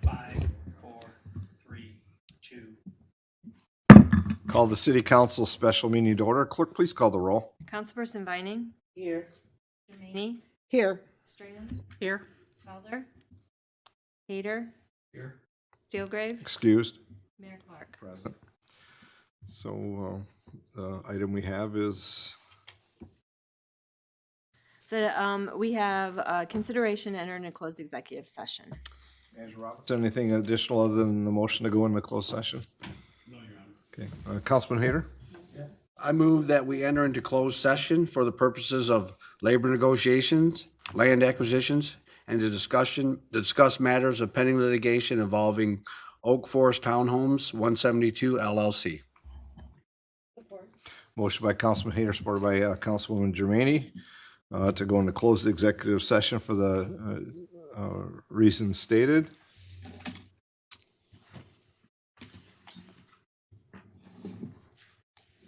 Five, four, three, two. Call the city council special meeting to order. Clerk, please call the roll. Councilperson Vining. Here. Jermaine. Here. Stringham. Here. Felder. Hader. Here. Steelgrave. Excused. Mayor Clark. Present. So the item we have is, So we have consideration to enter into closed executive session. Manager Roberts, anything additional other than the motion to go into closed session? No, Your Honor. Okay. Councilman Hader? I move that we enter into closed session for the purposes of labor negotiations, land acquisitions, and to discuss matters of pending litigation involving Oak Forest Townhomes 172 LLC. Motion by Councilman Hader, supported by Councilwoman Germaine, to go into closed executive session for the reasons stated.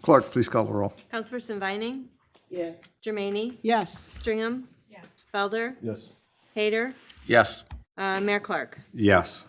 Clerk, please call the roll. Councilperson Vining. Yes. Jermaine. Yes. Stringham. Yes. Felder. Yes. Hader. Yes. Mayor Clark. Yes.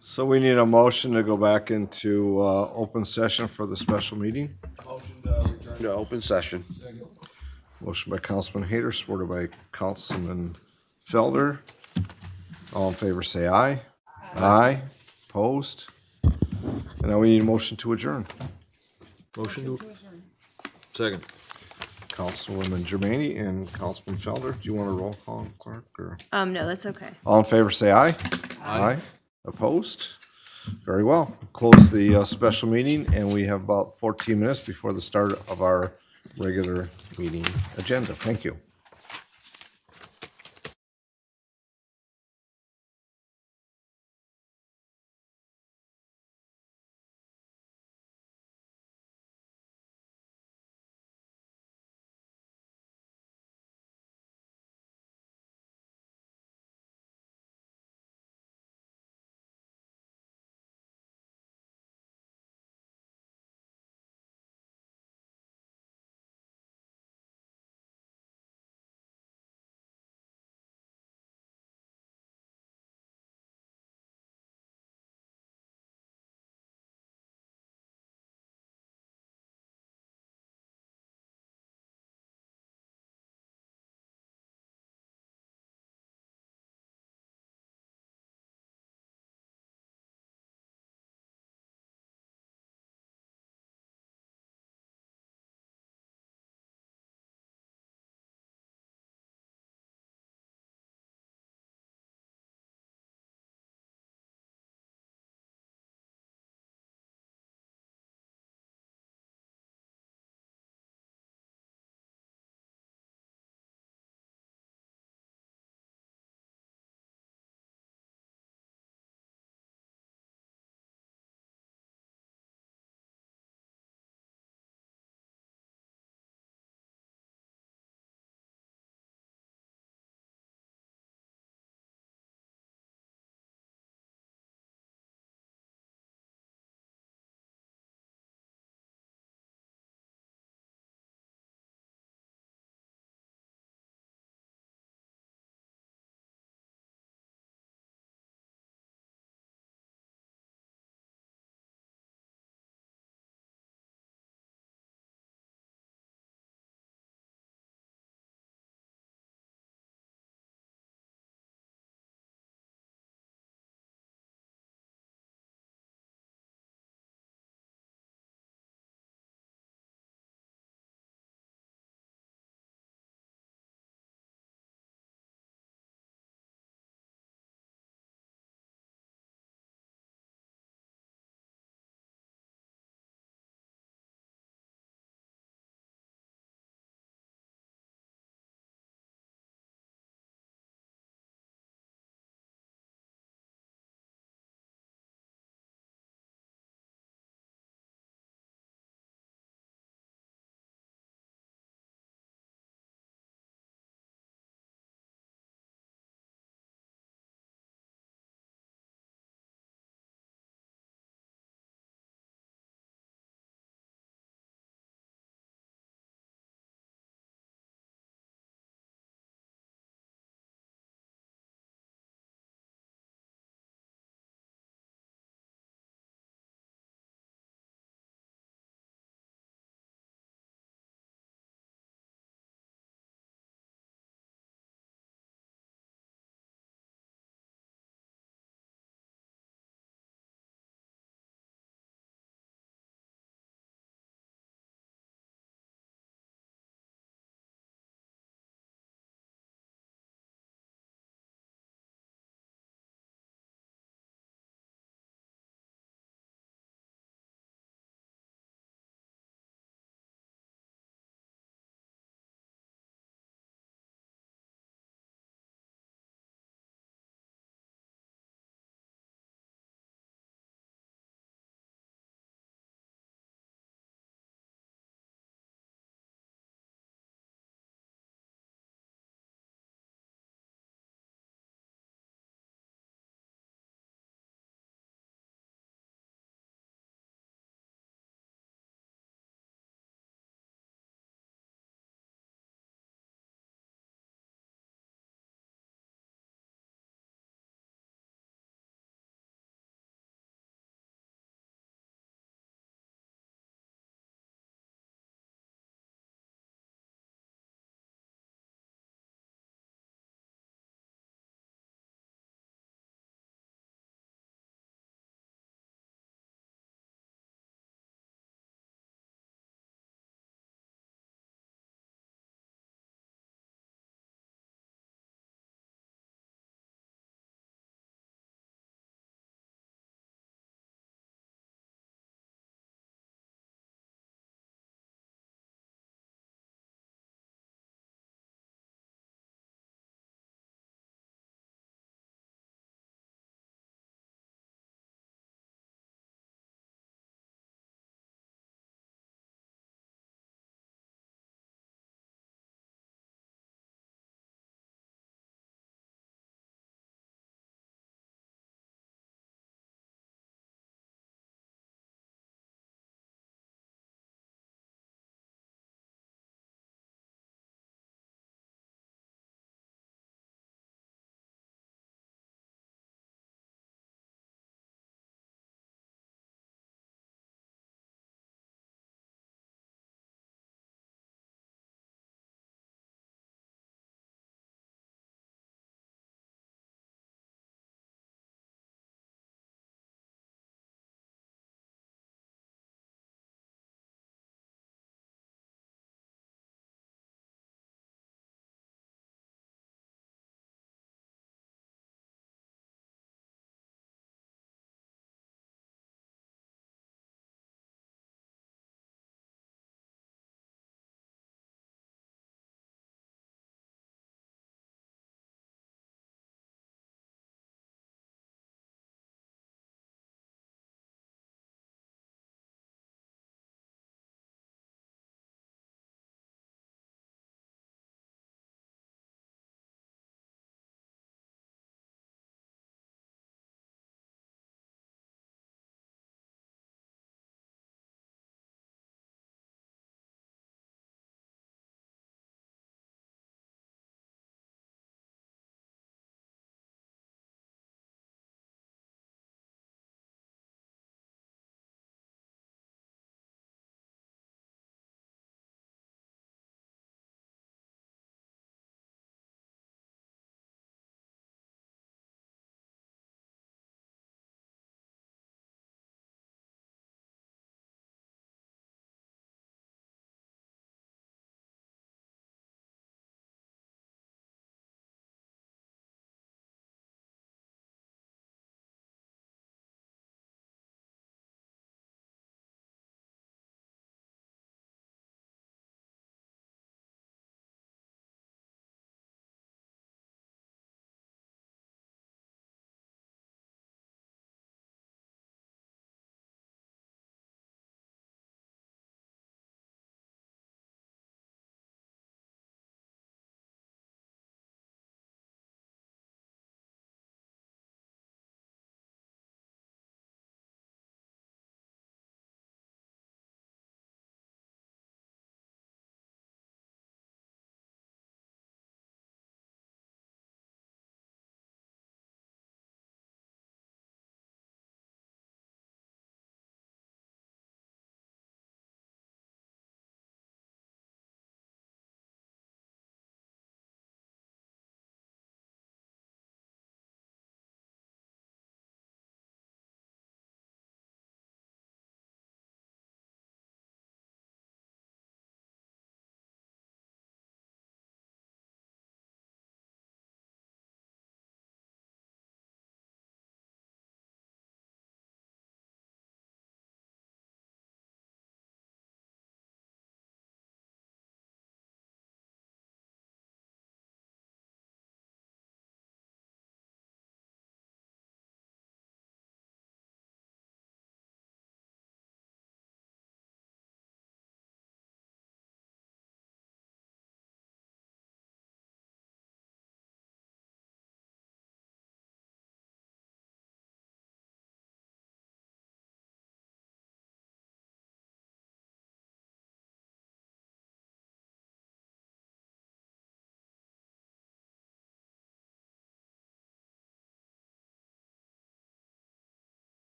So we need a motion to go back into open session for the special meeting. To open session. Motion by Councilman Hayter, supported by Councilman Felder. All in favor, say aye. Aye. Opposed? And now we need a motion to adjourn. Second. Councilwoman Germaine and Councilman Felder. Do you want a roll call, clerk, or? No, that's okay. All in favor, say aye. Aye. Opposed? Very well. Close the special meeting, and we have about 14 minutes before the start of our regular meeting agenda. Thank you.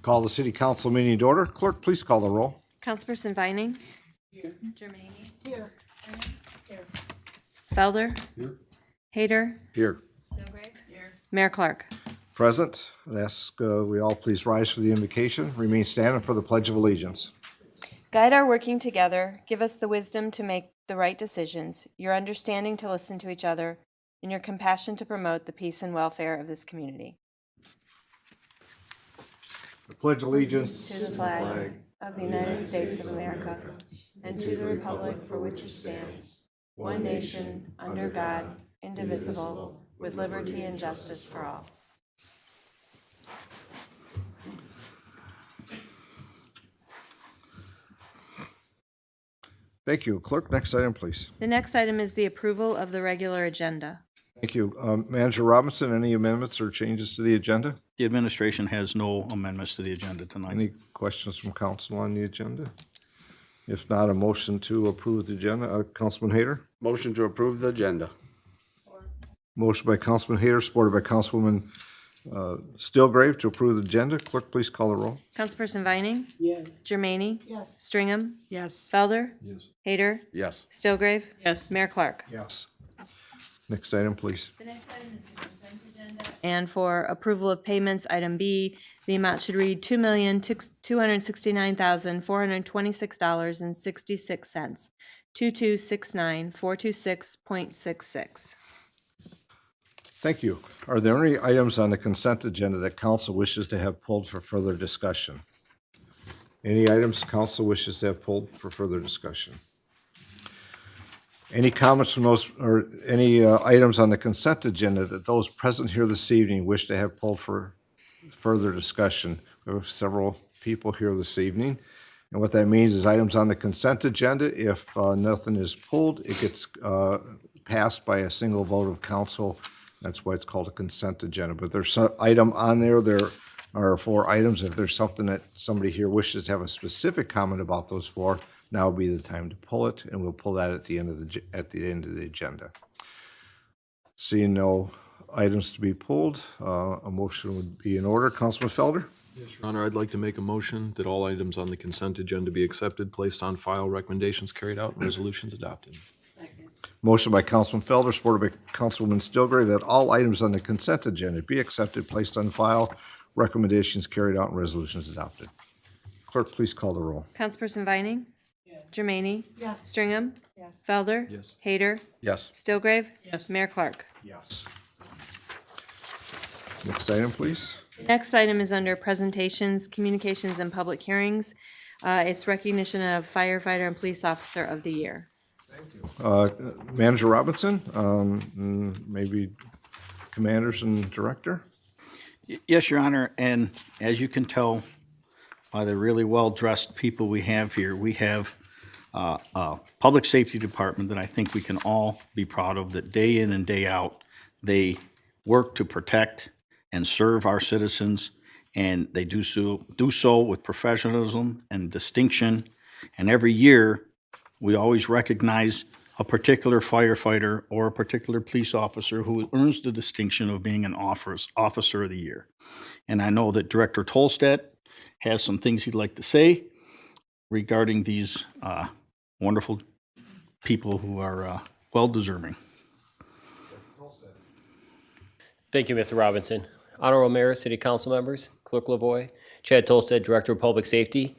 Call the city council meeting to order. Clerk, please call the roll. Councilperson Vining. Here. Germaine. Here. Here. Felder. Here. Hayter. Here. Stilgrave. Here. Mayor Clark. Present. I'd ask we all please rise for the invocation. Remain standing for the Pledge of Allegiance. Guide our working together. Give us the wisdom to make the right decisions, your understanding to listen to each other, and your compassion to promote the peace and welfare of this community. I pledge allegiance To the flag of the United States of America and to the republic for which it stands, one nation, under God, indivisible, with liberty and justice for all. Thank you. Clerk, next item, please. The next item is the approval of the regular agenda. Thank you. Manager Robinson, any amendments or changes to the agenda? The administration has no amendments to the agenda tonight. Any questions from council on the agenda? If not, a motion to approve the agenda. Councilman Hayter? Motion to approve the agenda. Motion by Councilman Hayter, supported by Councilwoman Stilgrave to approve the agenda. Clerk, please call the roll. Councilperson Vining. Yes. Germaine. Yes. Stringham. Yes. Felder. Yes. Hayter. Yes. Stilgrave. Yes. Mayor Clark. Yes. Next item, please. The next item is the consent agenda. And for approval of payments, item B, the amount should read $2,269,426.66. 2269426.66. Thank you. Are there any items on the consent agenda that council wishes to have pulled for further discussion? Any items council wishes to have pulled for further discussion? Any comments from those, or any items on the consent agenda that those present here this evening wish to have pulled for further discussion? We have several people here this evening. And what that means is items on the consent agenda, if nothing is pulled, it gets passed by a single vote of council. That's why it's called a consent agenda. But there's some item on there. There are 4 items. If there's something that somebody here wishes to have a specific comment about those 4, now would be the time to pull it, and we'll pull that at the end of the agenda. Seeing no items to be pulled, a motion would be in order. Councilman Felder? Yes, Your Honor, I'd like to make a motion that all items on the consent agenda be accepted, placed on file, recommendations carried out, and resolutions adopted. Motion by Councilman Felder, supported by Councilwoman Stilgrave, that all items on the consent agenda be accepted, placed on file, recommendations carried out, and resolutions adopted. Clerk, please call the roll. Councilperson Vining. Yes. Germaine. Yes. Stringham. Yes. Felder. Yes. Hayter. Yes. Stilgrave. Yes. Mayor Clark. Yes. Next item, please. Next item is under presentations, communications, and public hearings. It's recognition of firefighter and police officer of the year. Manager Robinson, maybe commanders and director? Yes, Your Honor, and as you can tell by the really well-dressed people we have here, we have a public safety department that I think we can all be proud of, that day in and day out, they work to protect and serve our citizens, and they do so with professionalism and distinction. And every year, we always recognize a particular firefighter or a particular police officer who earns the distinction of being an officer of the year. And I know that Director Tolstedt has some things he'd like to say regarding these wonderful people who are well-deserving. Thank you, Mr. Robinson. Honorable Mayor, City Council members, Clerk LaVoy, Chad Tolstedt, Director of Public Safety.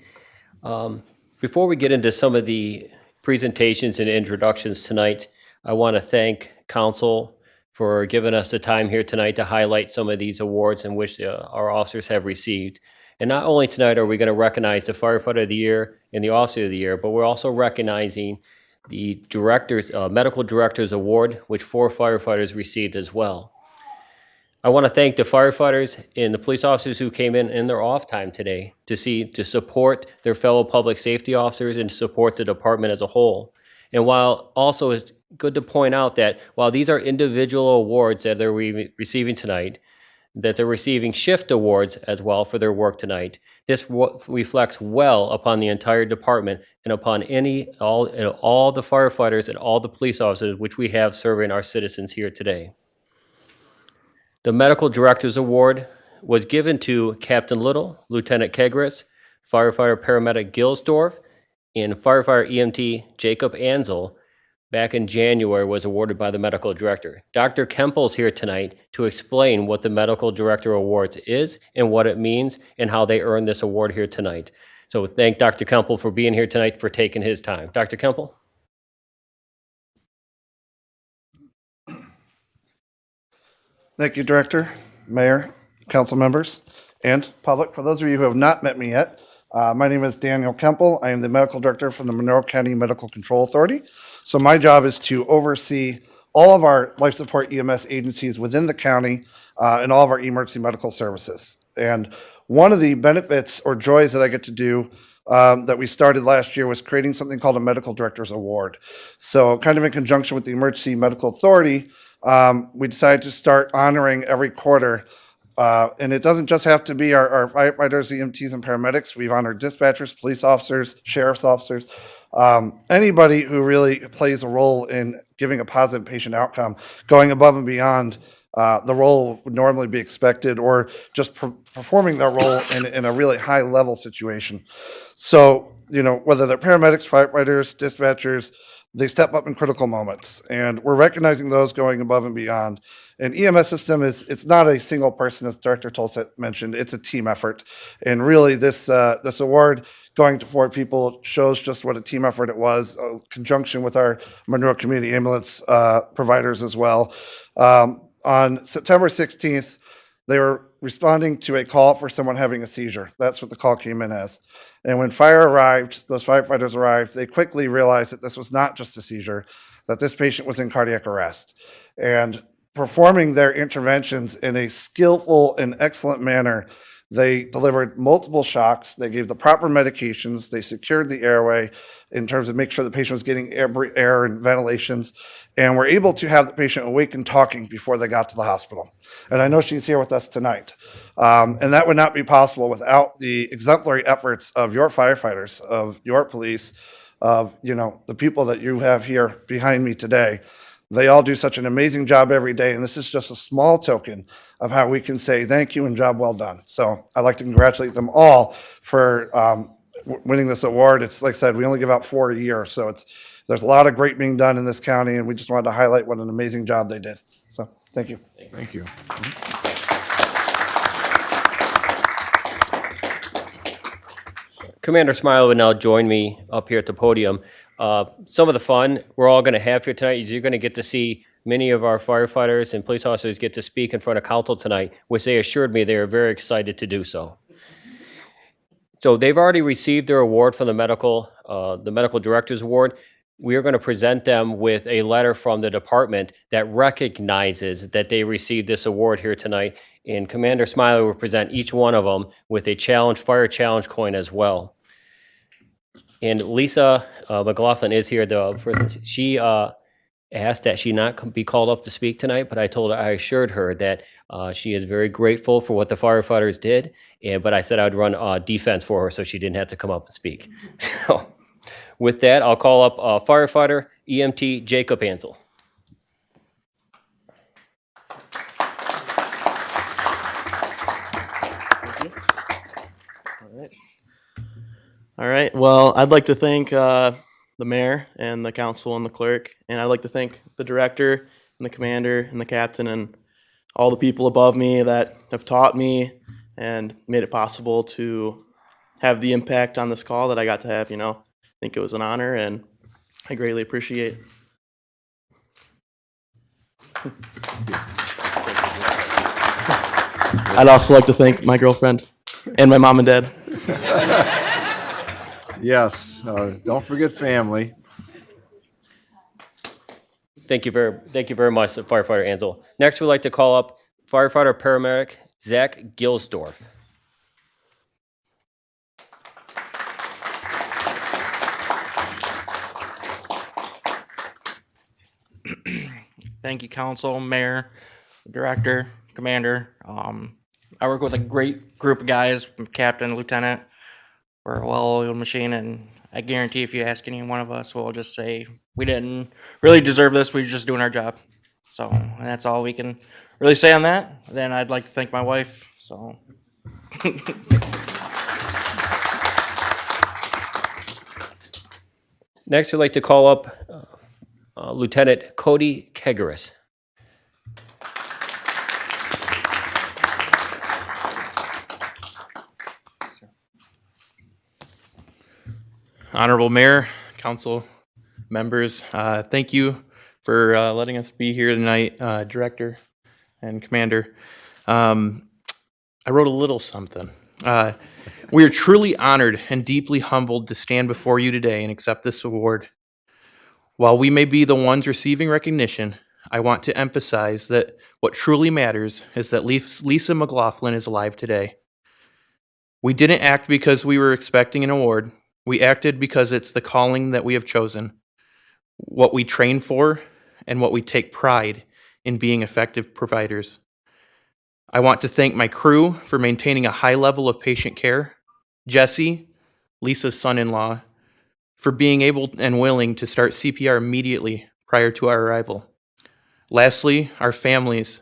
Before we get into some of the presentations and introductions tonight, I want to thank Council for giving us the time here tonight to highlight some of these awards in which our officers have received. And not only tonight are we going to recognize the Firefighter of the Year and the Officer of the Year, but we're also recognizing the Medical Directors Award, which 4 firefighters received as well. I want to thank the firefighters and the police officers who came in their off time today to support their fellow public safety officers and support the department as a whole. And while also it's good to point out that while these are individual awards that they're receiving tonight, that they're receiving shift awards as well for their work tonight. This reflects well upon the entire department and upon all the firefighters and all the police officers which we have serving our citizens here today. The Medical Directors Award was given to Captain Little, Lieutenant Kegris, firefighter paramedic Gilsdorf, and firefighter EMT Jacob Ansel back in January was awarded by the medical director. Dr. Kempel's here tonight to explain what the medical director awards is and what it means and how they earned this award here tonight. So thank Dr. Kempel for being here tonight, for taking his time. Dr. Kempel? Thank you, Director, Mayor, council members, and public. For those of you who have not met me yet, my name is Daniel Kempel. I am the Medical Director from the Monroe County Medical Control Authority. So my job is to oversee all of our life support EMS agencies within the county and all of our emergency medical services. And one of the benefits or joys that I get to do that we started last year was creating something called a Medical Director's Award. So kind of in conjunction with the Emergency Medical Authority, we decided to start honoring every quarter. And it doesn't just have to be our firefighters, EMTs, and paramedics. We've honored dispatchers, police officers, sheriff's officers, anybody who really plays a role in giving a positive patient outcome, going above and beyond the role would normally be expected, or just performing their role in a really high level situation. So, you know, whether they're paramedics, firefighters, dispatchers, they step up in critical moments, and we're recognizing those going above and beyond. An EMS system it's not a single person, as Director Tolstedt mentioned, it's a team effort. And really this award going to 4 people shows just what a team effort it was, in conjunction with our Monroe Community Ambulance providers as well. On September 16th, they were responding to a call for someone having a seizure. That's what the call came in as. And when fire arrived, those firefighters arrived, they quickly realized that this was not just a seizure, that this patient was in cardiac arrest. And performing their interventions in a skillful and excellent manner, they delivered multiple shocks, they gave the proper medications, they secured the airway in terms of make sure the patient was getting air and ventilations, and were able to have the patient awake and talking before they got to the hospital. And I know she's here with us tonight. And that would not be possible without the exemplary efforts of your firefighters, of your police, of, you know, the people that you have here behind me today. They all do such an amazing job every day, and this is just a small token of how we can say thank you and job well done. So I'd like to congratulate them all for winning this award. It's like I said, we only give out 4 a year, so there's a lot of great being done in this county, and we just wanted to highlight what an amazing job they did. So thank you. Thank you. Commander Smiley will now join me up here at the podium. Some of the fun we're all going to have here tonight is you're going to get to see many of our firefighters and police officers get to speak in front of council tonight, which they assured me they are very excited to do so. So they've already received their award from the medical director's award. We are going to present them with a letter from the department that recognizes that they received this award here tonight. And Commander Smiley will present each one of them with a fire challenge coin as well. And Lisa McLaughlin is here, the person. She asked that she not be called up to speak tonight, but I assured her that she is very grateful for what the firefighters did. But I said I'd run defense for her so she didn't have to come up and speak. So with that, I'll call up firefighter EMT Jacob Ansel. All right. Well, I'd like to thank the mayor and the council and the clerk, and I'd like to thank the director and the commander and the captain and all the people above me that have taught me and made it possible to have the impact on this call that I got to have. You know, I think it was an honor, and I greatly appreciate. I'd also like to thank my girlfriend and my mom and dad. Yes, don't forget family. Thank you very much, firefighter Ansel. Next, we'd like to call up firefighter paramedic Zach Gilsdorf. Thank you, council, mayor, director, commander. I work with a great group of guys, captain, lieutenant. We're a well-oiled machine, and I guarantee if you ask any one of us, we'll just say we didn't really deserve this. We're just doing our job. So and that's all we can really say on that, then I'd like to thank my wife. So. Next, we'd like to call up Lieutenant Cody Kegaris. Honorable Mayor, council members, thank you for letting us be here tonight, Director and Commander. I wrote a little something. We are truly honored and deeply humbled to stand before you today and accept this award. While we may be the ones receiving recognition, I want to emphasize that what truly matters is that Lisa McLaughlin is alive today. We didn't act because we were expecting an award. We acted because it's the calling that we have chosen, what we train for, and what we take pride in being effective providers. I want to thank my crew for maintaining a high level of patient care, Jesse, Lisa's son-in-law, for being able and willing to start CPR immediately prior to our arrival. Lastly, our families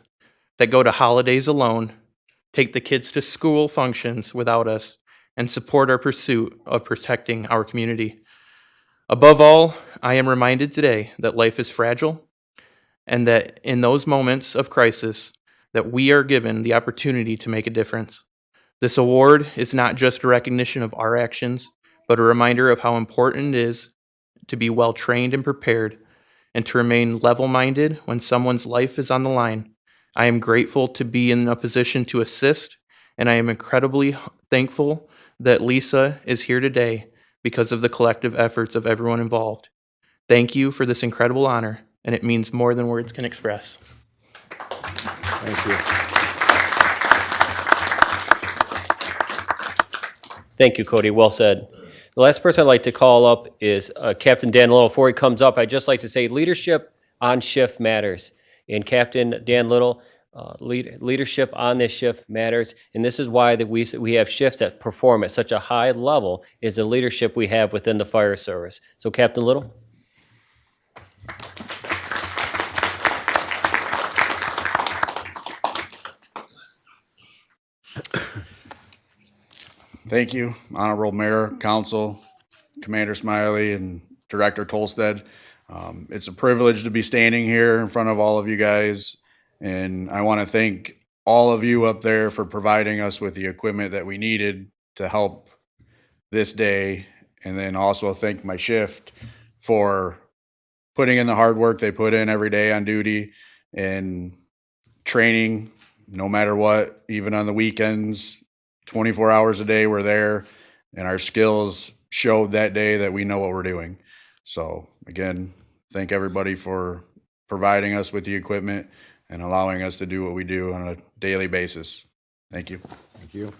that go to holidays alone, take the kids to school functions without us, and support our pursuit of protecting our community. Above all, I am reminded today that life is fragile and that in those moments of crisis that we are given the opportunity to make a difference. This award is not just a recognition of our actions, but a reminder of how important it is to be well trained and prepared and to remain level-minded when someone's life is on the line. I am grateful to be in a position to assist, and I am incredibly thankful that Lisa is here today because of the collective efforts of everyone involved. Thank you for this incredible honor, and it means more than words can express. Thank you. Thank you, Cody. Well said. The last person I'd like to call up is Captain Dan Little. Before he comes up, I'd just like to say leadership on shift matters. And Captain Dan Little, leadership on this shift matters. And this is why that we have shifts that perform at such a high level is the leadership we have within the fire service. So Captain Little. Thank you, Honorable Mayor, Council, Commander Smiley, and Director Tolstead. It's a privilege to be standing here in front of all of you guys, and I want to thank all of you up there for providing us with the equipment that we needed to help this day, and then also thank my shift for putting in the hard work they put in every day on duty and training, no matter what, even on the weekends. 24 hours a day we're there, and our skills showed that day that we know what we're doing. So again, thank everybody for providing us with the equipment and allowing us to do what we do on a daily basis. Thank you. Thank you.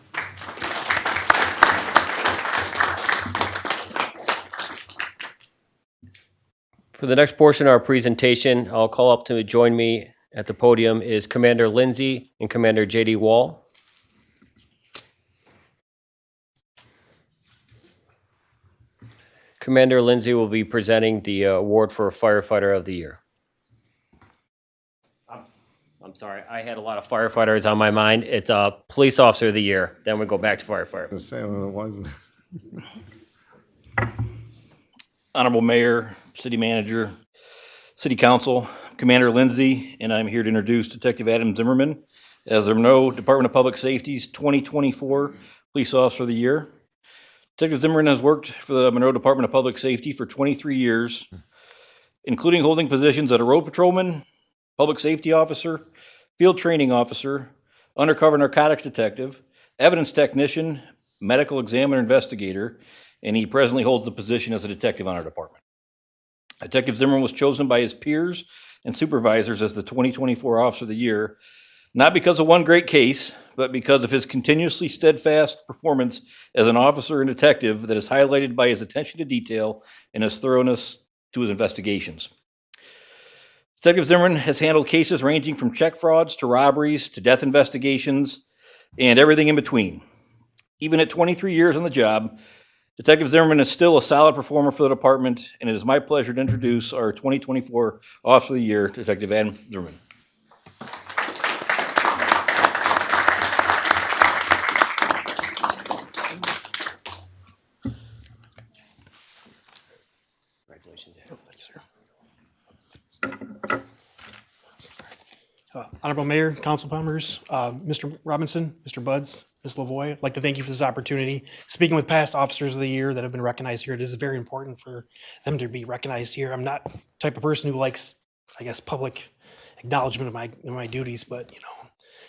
For the next portion of our presentation, I'll call up to join me at the podium is Commander Lindsay and Commander J.D. Wall. Commander Lindsay will be presenting the award for Firefighter of the Year. I'm sorry, I had a lot of firefighters on my mind. It's Police Officer of the Year. Then we go back to firefighter. The same one. Honorable Mayor, City Manager, City Council, Commander Lindsay, and I'm here to introduce Detective Adam Zimmerman as the Monroe Department of Public Safety's 2024 Police Officer of the Year. Detective Zimmerman has worked for the Monroe Department of Public Safety for 23 years, including holding positions as a road patrolman, public safety officer, field training officer, undercover narcotics detective, evidence technician, medical examiner investigator, and he presently holds the position as a detective on our department. Detective Zimmerman was chosen by his peers and supervisors as the 2024 Officer of the Year, not because of one great case, but because of his continuously steadfast performance as an officer and detective that is highlighted by his attention to detail and his thoroughness to his investigations. Detective Zimmerman has handled cases ranging from check frauds to robberies to death investigations and everything in between. Even at 23 years on the job, Detective Zimmerman is still a solid performer for the department, and it is my pleasure to introduce our 2024 Officer of the Year, Detective Adam Zimmerman. Congratulations. Honorable Mayor, council members, Mr. Robinson, Mr. Buds, Ms. Lavoy, I'd like to thank you for this opportunity. Speaking with past officers of the year that have been recognized here, it is very important for them to be recognized here. I'm not the type of person who likes, I guess, public acknowledgement of my duties, but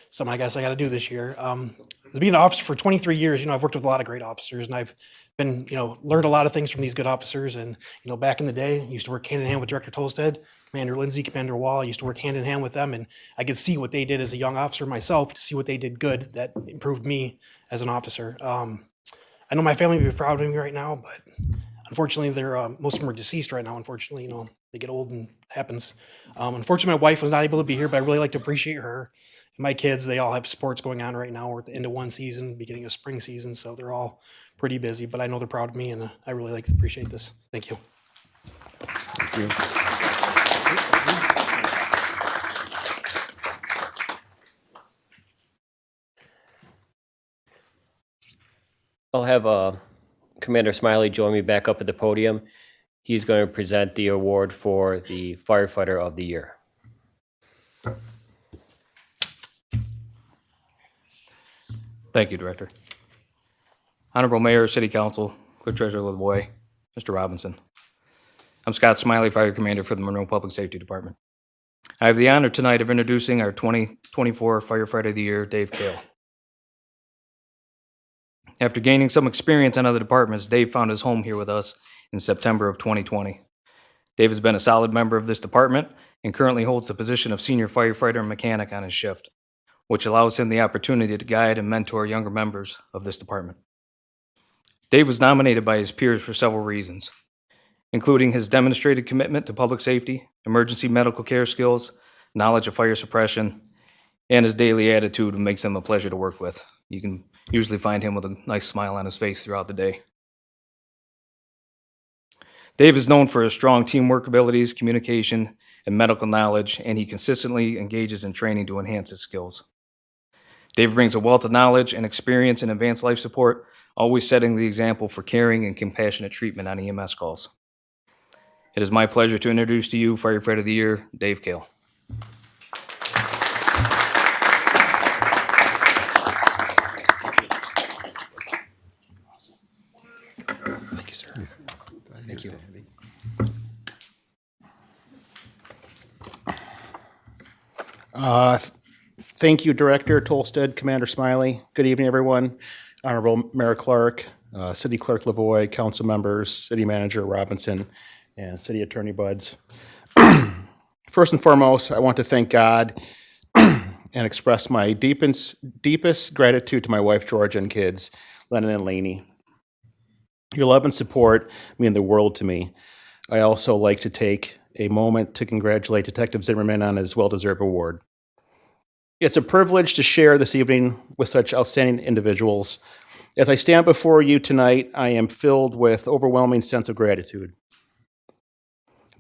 something I guess I got to do this year. As being an officer for 23 years, I've worked with a lot of great officers, and I've been, learned a lot of things from these good officers. And, back in the day, I used to work hand in hand with Director Tolstead, Commander Lindsay, Commander Wall. I used to work hand in hand with them, and I could see what they did as a young officer myself, to see what they did good that improved me as an officer. I know my family would be proud of me right now, but unfortunately, they're most of them are deceased right now. Unfortunately, they get old and it happens. Unfortunately, my wife was not able to be here, but I really like to appreciate her. And my kids, they all have sports going on right now. We're at the end of one season, beginning of spring season, so they're all pretty busy. But I know they're proud of me, and I really like to appreciate this. Thank you. I'll have Commander Smiley join me back up at the podium. He's going to present the award for the Firefighter of the Year. Thank you, Director. Honorable Mayor, City Council, Clerk Treasurer Lavoy, Mr. Robinson. I'm Scott Smiley, Fire Commander for the Monroe Public Safety Department. I have the honor tonight of introducing our 2024 Firefighter of the Year, Dave Kale. After gaining some experience in other departments, Dave found his home here with us in September of 2020. Dave has been a solid member of this department and currently holds the position of Senior Firefighter and Mechanic on his shift, which allows him the opportunity to guide and mentor younger members of this department. Dave was nominated by his peers for several reasons, including his demonstrated commitment to public safety, emergency medical care skills, knowledge of fire suppression, and his daily attitude makes him a pleasure to work with. You can usually find him with a nice smile on his face throughout the day. Dave is known for his strong teamwork abilities, communication, and medical knowledge, and he consistently engages in training to enhance his skills. Dave brings a wealth of knowledge and experience in advanced life support, always setting the example for caring and compassionate treatment on EMS calls. It is my pleasure to introduce to you Firefighter of the Year, Dave Kale. Thank you, sir. Thank you. Thank you, Director Tolstead, Commander Smiley. Good evening, everyone. Honorable Mayor Clark, City Clerk Lavoy, council members, City Manager Robinson, and City Attorney Buds. First and foremost, I want to thank God and express my deepest gratitude to my wife, Georgia, and kids, Lennon and Laney. Your love and support mean the world to me. I also like to take a moment to congratulate Detective Zimmerman on his well-deserved award. It's a privilege to share this evening with such outstanding individuals. As I stand before you tonight, I am filled with overwhelming sense of gratitude.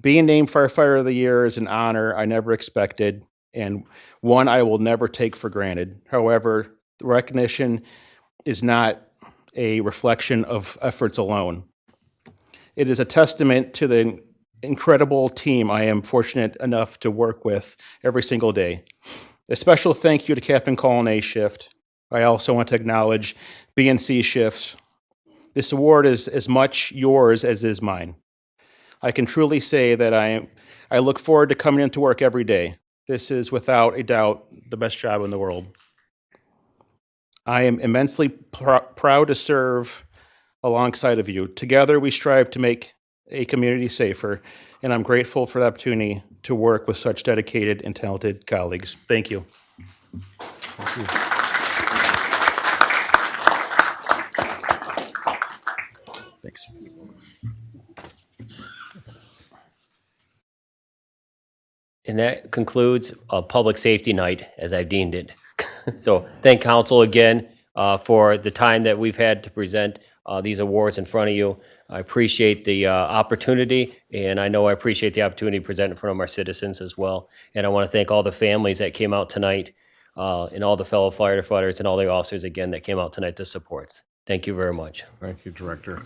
Being named Firefighter of the Year is an honor I never expected, and one I will never take for granted. However, the recognition is not a reflection of efforts alone. It is a testament to the incredible team I am fortunate enough to work with every single day. A special thank you to Captain Colin A. Shift. I also want to acknowledge B and C shifts. This award is as much yours as is mine. I can truly say that I look forward to coming into work every day. This is without a doubt the best job in the world. I am immensely proud to serve alongside of you. Together we strive to make a community safer, and I'm grateful for the opportunity to work with such dedicated and talented colleagues. Thank you. Thank you. Thanks. And that concludes a public safety night, as I've deemed it. So thank council again for the time that we've had to present these awards in front of you. I appreciate the opportunity, and I know I appreciate the opportunity to present in front of our citizens as well. And I want to thank all the families that came out tonight, and all the fellow firefighters and all the officers again that came out tonight to support. Thank you very much. Thank you, Director.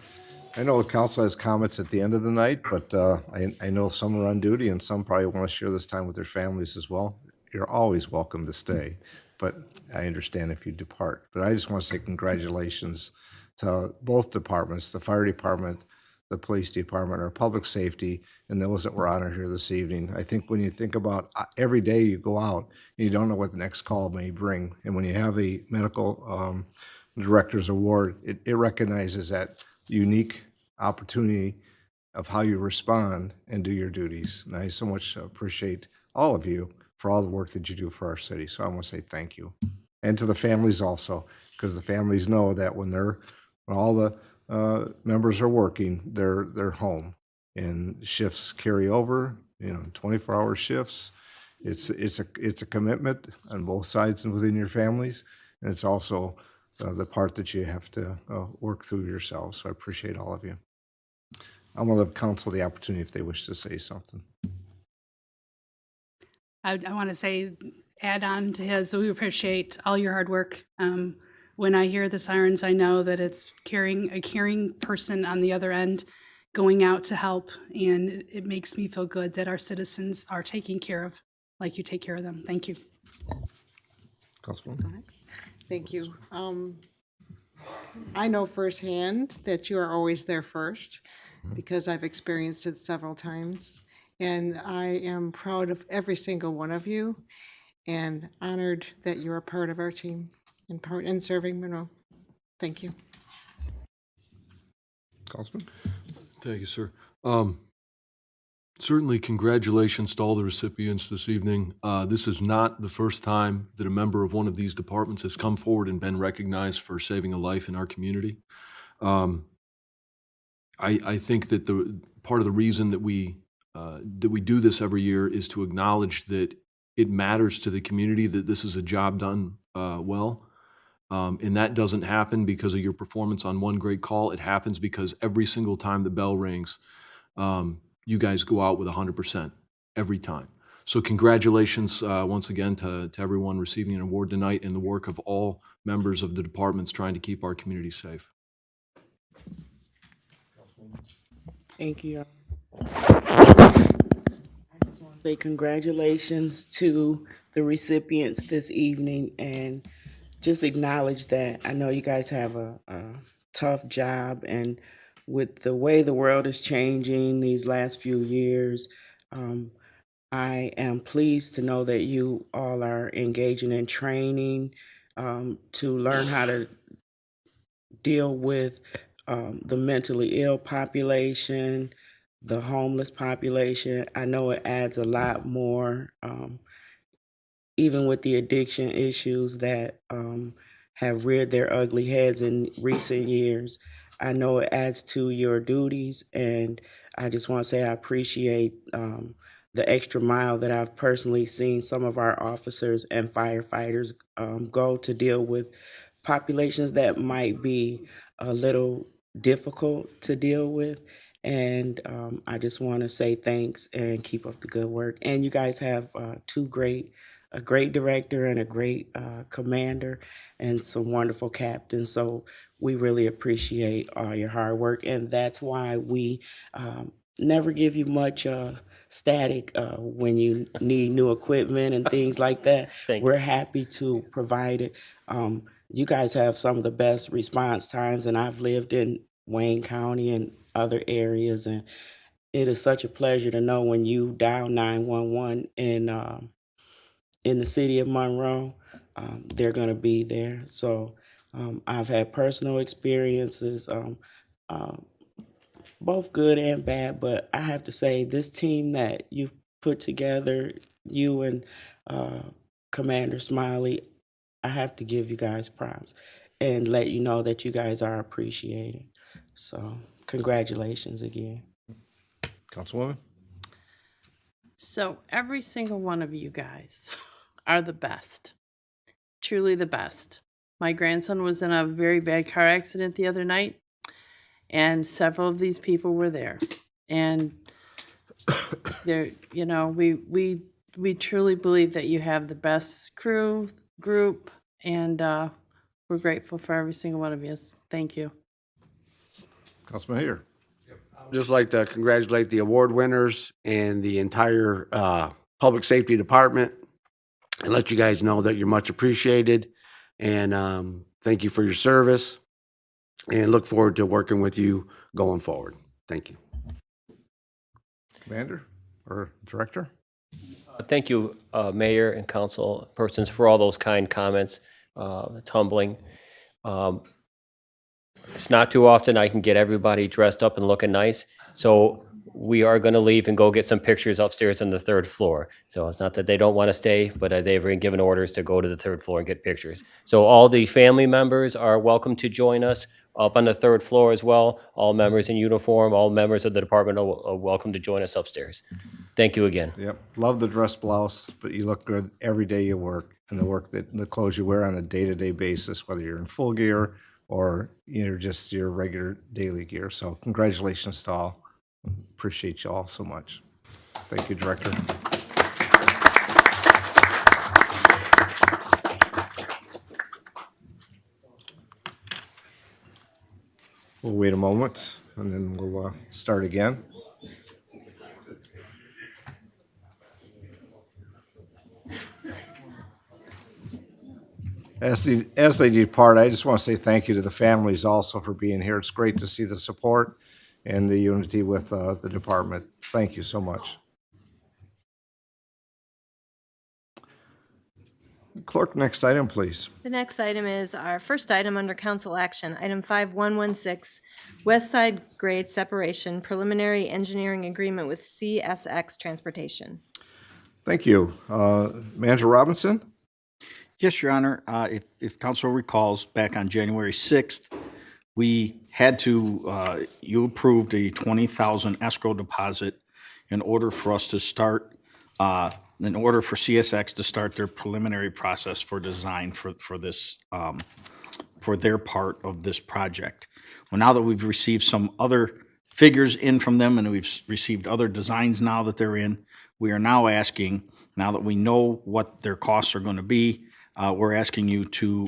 I know the council has comments at the end of the night, but I know some are on duty and some probably want to share this time with their families as well. You're always welcome to stay, but I understand if you depart. But I just want to say congratulations to both departments, the fire department, the police department, our public safety, and those that were honored here this evening. I think when you think about every day you go out, you don't know what the next call may bring. And when you have a medical director's award, it recognizes that unique opportunity of how you respond and do your duties. And I so much appreciate all of you for all the work that you do for our city. So I want to say thank you. And to the families also, because the families know that when all the members are working, they're home. And shifts carry over, 24-hour shifts. It's a commitment on both sides and within your families. And it's also the part that you have to work through yourselves. So I appreciate all of you. I'm going to give council the opportunity if they wish to say something. I want to say, add on to his, we appreciate all your hard work. When I hear the sirens, I know that it's a caring person on the other end going out to help, and it makes me feel good that our citizens are taken care of like you take care of them. Thank you. Councilwoman? Thank you. I know firsthand that you are always there first because I've experienced it several times. And I am proud of every single one of you and honored that you're a part of our team and part in serving Monroe. Thank you. Councilman? Thank you, sir. Certainly, congratulations to all the recipients this evening. This is not the first time that a member of one of these departments has come forward and been recognized for saving a life in our community. I think that the part of the reason that we do this every year is to acknowledge that it matters to the community that this is a job done well. And that doesn't happen because of your performance on one great call. It happens because every single time the bell rings, you guys go out with 100% every time. So congratulations once again to everyone receiving an award tonight and the work of all members of the departments trying to keep our community safe. Thank you. I just want to say congratulations to the recipients this evening and just acknowledge that I know you guys have a tough job, and with the way the world is changing these last few years, I am pleased to know that you all are engaging in training to learn how to deal with the mentally ill population, the homeless population. I know it adds a lot more, even with the addiction issues that have reared their ugly heads in recent years. I know it adds to your duties, and I just want to say I appreciate the extra mile that I've personally seen some of our officers and firefighters go to deal with populations that might be a little difficult to deal with. And I just want to say thanks and keep up the good work. And you guys have a great director and a great commander and some wonderful captains. So we really appreciate all your hard work. And that's why we never give you much static when you need new equipment and things like that. We're happy to provide it. You guys have some of the best response times, and I've lived in Wayne County and other areas, and it is such a pleasure to know when you dial 911 in the city of Monroe, they're going to be there. So I've had personal experiences, both good and bad, but I have to say this team that you've put together, you and Commander Smiley, I have to give you guys props and let you know that you guys are appreciated. So congratulations again. Councilwoman? So every single one of you guys are the best, truly the best. My grandson was in a very bad car accident the other night, and several of these people were there. And they're, we truly believe that you have the best group, and we're grateful for every single one of you. Thank you. Councilman Hayter. Just like to congratulate the award winners and the entire Public Safety Department and let you guys know that you're much appreciated. And thank you for your service and look forward to working with you going forward. Thank you. Commander or Director? Thank you, Mayor and council persons, for all those kind comments. It's humbling. It's not too often I can get everybody dressed up and looking nice. So we are going to leave and go get some pictures upstairs on the 3rd floor. So it's not that they don't want to stay, but they've been given orders to go to the 3rd floor and get pictures. So all the family members are welcome to join us up on the 3rd floor as well. All members in uniform, all members of the department are welcome to join us upstairs. Thank you again. Yep. Love the dress blouse, but you look good every day you work, and the clothes you wear on a day-to-day basis, whether you're in full gear or you're just your regular daily gear. So congratulations to all. Appreciate you all so much. Thank you, Director. We'll wait a moment and then we'll start again. As they depart, I just want to say thank you to the families also for being here. It's great to see the support and the unity with the department. Thank you so much. Clerk, next item, please. The next item is our first item under council action, item 5116, West Side Grade Separation Preliminary Engineering Agreement with CSX Transportation. Thank you. Manager Robinson? Yes, Your Honor. If council recalls, back on January 6th, we had to, you approved a $20,000 escrow deposit in order for us to start, in order for CSX to start their preliminary process for design for this, for their part of this project. Well, now that we've received some other figures in from them and we've received other designs now that they're in, we are now asking, now that we know what their costs are going to be, we're asking you to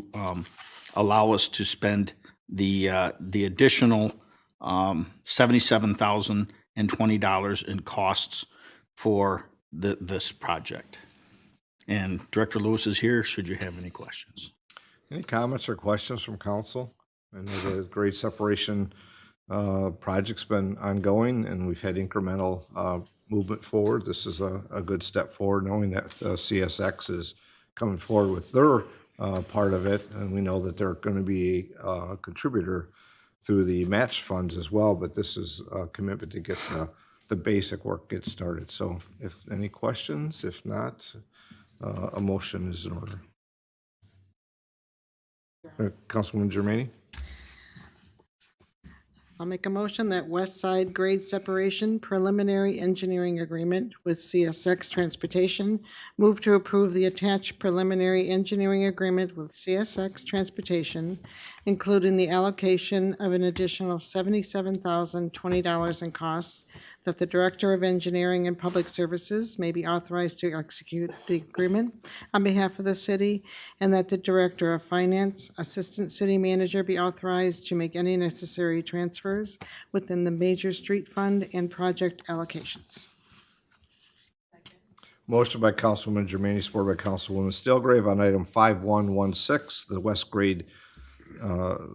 allow us to spend the additional $77,020 in costs for this project. And Director Lewis is here, should you have any questions. Any comments or questions from council? I know the grade separation project's been ongoing and we've had incremental movement forward. This is a good step forward, knowing that CSX is coming forward with their part of it, and we know that they're going to be a contributor through the match funds as well, but this is a commitment to get the basic work get started. So if any questions, if not, a motion is in order. Councilwoman Germaini? I'll make a motion that West Side Grade Separation Preliminary Engineering Agreement with CSX Transportation move to approve the attached preliminary engineering agreement with CSX Transportation, including the allocation of an additional $77,020 in costs, that the Director of Engineering and Public Services may be authorized to execute the agreement on behalf of the city, and that the Director of Finance, Assistant City Manager be authorized to make any necessary transfers within the Major Street Fund and project allocations. Motion by Councilwoman Germaini, supported by Councilwoman Stilgrave on item 5116, the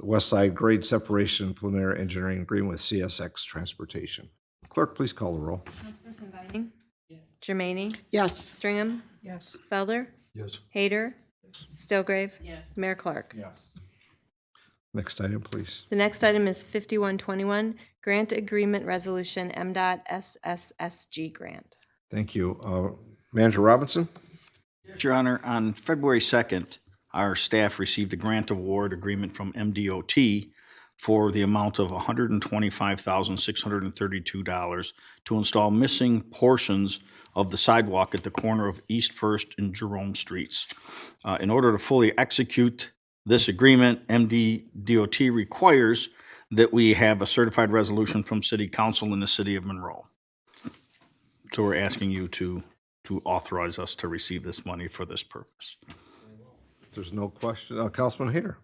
West Side Grade Separation Preliminary Engineering Agreement with CSX Transportation. Clerk, please call the roll. Councilperson Biding? Yes. Germaini? Yes. Stringham? Yes. Felder? Yes. Hayter? Stilgrave? Yes. Mayor Clark? Next item, please. The next item is 5121, Grant Agreement Resolution, MDOT SSSG Grant. Thank you. Manager Robinson? Your Honor, on February 2nd, our staff received a grant award agreement from MDOT for the amount of $125,632 to install missing portions of the sidewalk at the corner of East First and Jerome Streets. In order to fully execute this agreement, MDOT requires that we have a certified resolution from City Council in the City of Monroe. So we're asking you to authorize us to receive this money for this purpose. If there's no question, Councilman Hayter.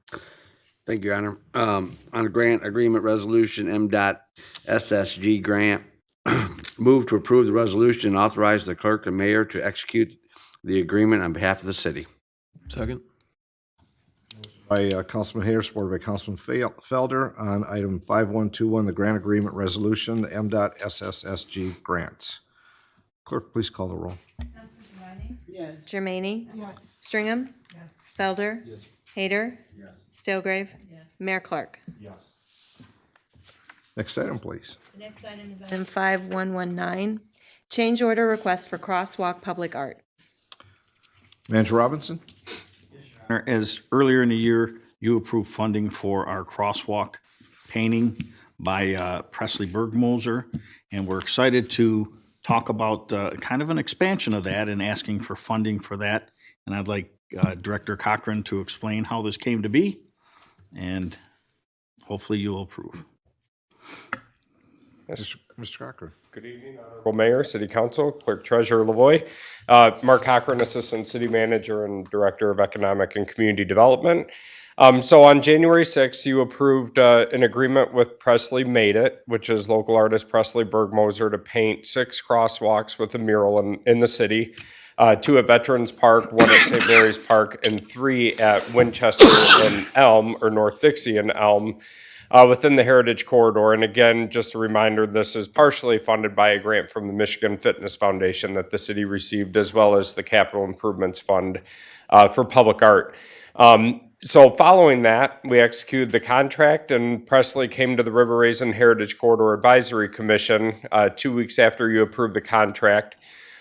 Thank you, Your Honor. On a grant agreement resolution, M.SSG grant, move to approve the resolution and authorize the clerk and mayor to execute the agreement on behalf of the city. Second? By Councilman Hayter, supported by Councilman Felder on item 5121, the grant agreement resolution, the M.SSSG grant. Clerk, please call the roll. Yes. Jermaine, Yes. Stringham, Felder, Hayter, Stilgrave, Mayor Clark. Next item, please. Next item is item 5119, change order request for crosswalk public art. Manager Robinson? As earlier in the year, you approved funding for our crosswalk painting by Presley Bergmoser, and we're excited to talk about kind of an expansion of that and asking for funding for that. And I'd like Director Cochran to explain how this came to be, and hopefully you'll approve. Mr. Cochran. Good evening, Honorable Mayor, City Council, Clerk Treasurer Lavoy. Mark Cochran, Assistant City Manager and Director of Economic and Community Development. So on January 6th, you approved an agreement with Presley Made It, which is local artist Presley Bergmoser, to paint 6 crosswalks with a mural in the city, 2 at Veterans Park, 1 at St. Mary's Park, and 3 at Winchester and Elm, or North Dixie and Elm, within the Heritage Corridor. And again, just a reminder, this is partially funded by a grant from the Michigan Fitness Foundation that the city received, as well as the Capital Improvements Fund for public art. So following that, we executed the contract, and Presley came to the River Raisin Heritage Corridor Advisory Commission 2 weeks after you approved the contract.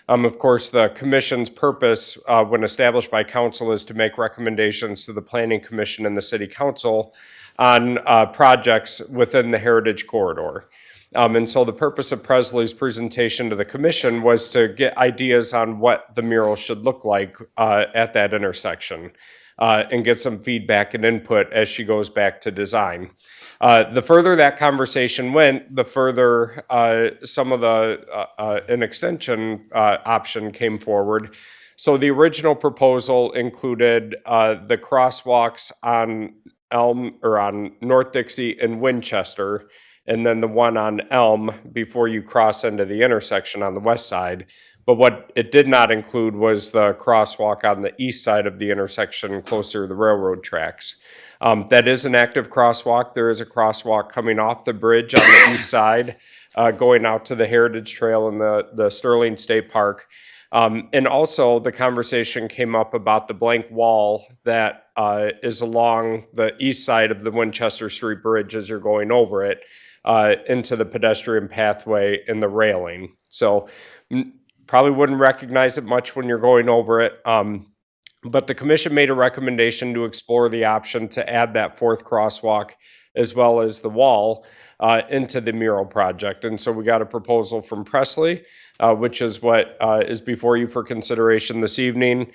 Of course, the commission's purpose, when established by council, is to make recommendations to the Planning Commission and the City Council on projects within the Heritage Corridor. And so the purpose of Presley's presentation to the commission was to get ideas on what the mural should look like at that intersection, and get some feedback and input as she goes back to design. The further that conversation went, the further some of the an extension option came forward. So the original proposal included the crosswalks on Elm, or on North Dixie and Winchester, and then the one on Elm before you cross into the intersection on the west side. But what it did not include was the crosswalk on the east side of the intersection closer to the railroad tracks. That is an active crosswalk. There is a crosswalk coming off the bridge on the east side, going out to the Heritage Trail and the Sterling State Park. And also the conversation came up about the blank wall that is along the east side of the Winchester Street Bridge as you're going over it, into the pedestrian pathway and the railing. So probably wouldn't recognize it much when you're going over it. But the commission made a recommendation to explore the option to add that 4th crosswalk as well as the wall into the mural project. And so we got a proposal from Presley, which is what is before you for consideration this evening,